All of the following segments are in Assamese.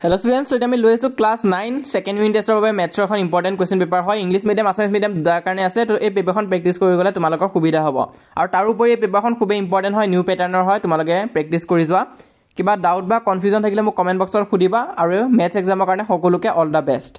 Hello students, today আমি লৈ আছো ক্লাস 9 সেকেন্ড ইউনিট টেষ্টৰ বাবে মেথছৰ এখন ইম্পৰ্টেন্ট কোৱেশ্চন পেপাৰ হয় ইংলিশ মিডিয়াম আছামিজ মিডিয়াম দুটাৰ কাৰণে আছে তো এই পেপাৰখন প্ৰেক্টিছ কৰি গলে তোমালোকৰ সুবিধা হ'ব আৰু তাৰ উপৰি এই পেপাৰখন খুব ইম্পৰ্টেন্ট হয় নিউ প্যাটাৰ্নৰ হয় তোমালোকে প্ৰেক্টিছ কৰি যোৱা কিবা ডাউট বা কনফিউজন থাকিলে মোক কমেন্ট বক্সত খুদিবা আৰু মেথছ এক্সামৰ কাৰণে সকলোকে অল দা বেষ্ট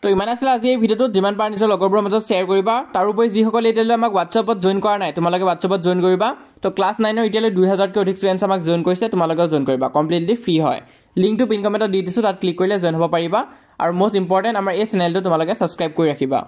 তো ইমান আছিল আজি এই ভিডিওটো যিমান পাৰ নিজৰ লগৰবোৰৰ মাজত শ্বেয়াৰ কৰিবা তাৰ উপৰি যিসকলে এতিয়ালৈ আমাক WhatsAppত জয়েন কৰা নাই তোমালোকে WhatsAppত জয়েন কৰিবা তো ক্লাস 9 ৰ এতিয়ালৈ 2000 কৈ অধিক ষ্টুডেন্টছ আমাক জয়েন কৰিছে তোমালোকেও জয়েন কৰিবা কমপ্লিটলি ফ্ৰী হয় লিংকটো পিন কমেন্টত দি দিছো তাত ক্লিক কৰিলে জয়েন হ'ব পাৰিবা আৰু মোষ্ট ইম্পৰ্টেন্ট আমাৰ এই চেনেলটো তোমালোকে সাবস্ক্ৰাইব কৰি ৰাখিবা